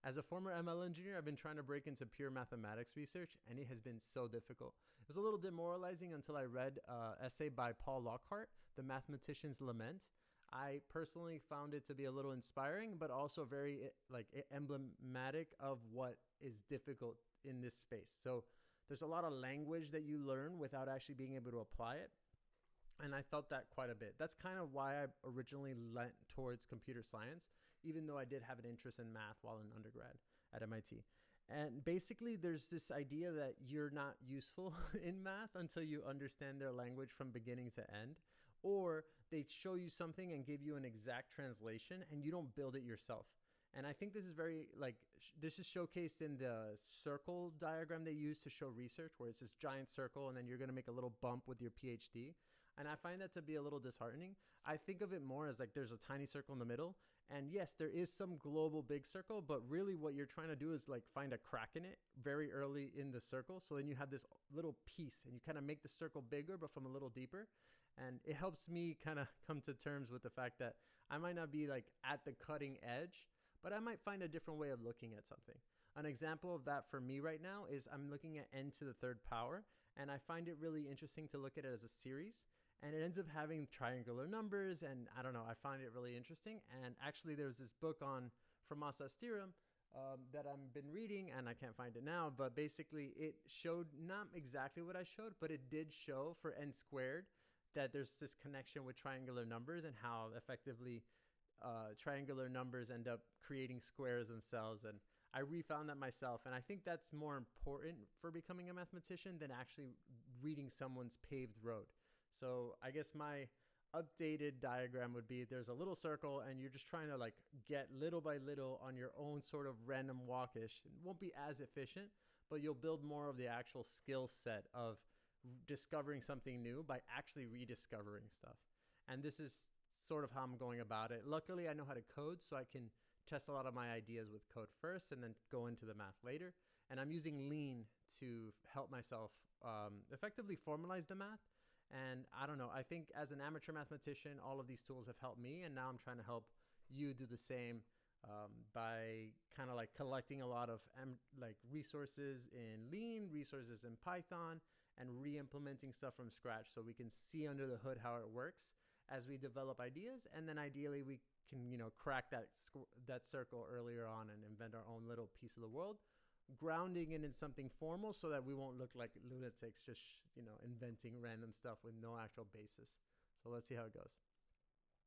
As a former ML engineer, I've been trying to break into pure mathematics research, and it has been so difficult. It was a little demoralizing until I read an essay by Paul Lockhart, The Mathematician's Lament. I personally found it to be a little inspiring, but also very emblematic of what is difficult in this space. So there's a lot of language that you learn without actually being able to apply it. And I felt that quite a bit. That's kind of why I originally leant towards computer science, even though I did have an interest in math while in undergrad at MIT. And basically, there's this idea that you're not useful in math until you understand their language from beginning to end, or they show you something and give you an exact translation and you don't build it yourself. And I think this is this is showcased in the circle diagram they use to show research, where it's this giant circle and then you're going to make a little bump with your PhD. And I find that to be a little disheartening. I think of it more as like there's a tiny circle in the middle. And yes, there is some global big circle, but really what you're trying to do is like find a crack in it very early in the circle. So then you have this little piece and you kind of make the circle bigger, but from a little deeper. And it helps me kind of come to terms with the fact that I might not be like at the cutting edge, but I might find a different way of looking at something. An example of that for me right now is I'm looking at n to the third power, and I find it really interesting to look at it as a series, and it ends up having triangular numbers, and I don't know, I find it really interesting. And actually there's this book on Fermat's theorem that I've been reading, and I can't find it now, but basically it showed not exactly what I showed, but it did show for n squared that there's this connection with triangular numbers and how effectively triangular numbers end up creating squares themselves. And I refound that myself, and I think that's more important for becoming a mathematician than actually reading someone's paved road. So I guess my updated diagram would be there's a little circle and you're just trying to like get little by little on your own sort of random walkish. It won't be as efficient, but you'll build more of the actual skill set of discovering something new by actually rediscovering stuff. And this is sort of how I'm going about it. Luckily, I know how to code, so I can test a lot of my ideas with code first and then go into the math later. And I'm using Lean to help myself effectively formalize the math. And I don't know, I think as an amateur mathematician, all of these tools have helped me. And now I'm trying to help you do the same by kind of like collecting a lot of resources in Lean, resources in Python, and re-implementing stuff from scratch so we can see under the hood how it works as we develop ideas. And then ideally we can, crack that circle earlier on and invent our own little piece of the world, grounding it in something formal so that we won't look like lunatics just, inventing random stuff with no actual basis. So let's see how it goes.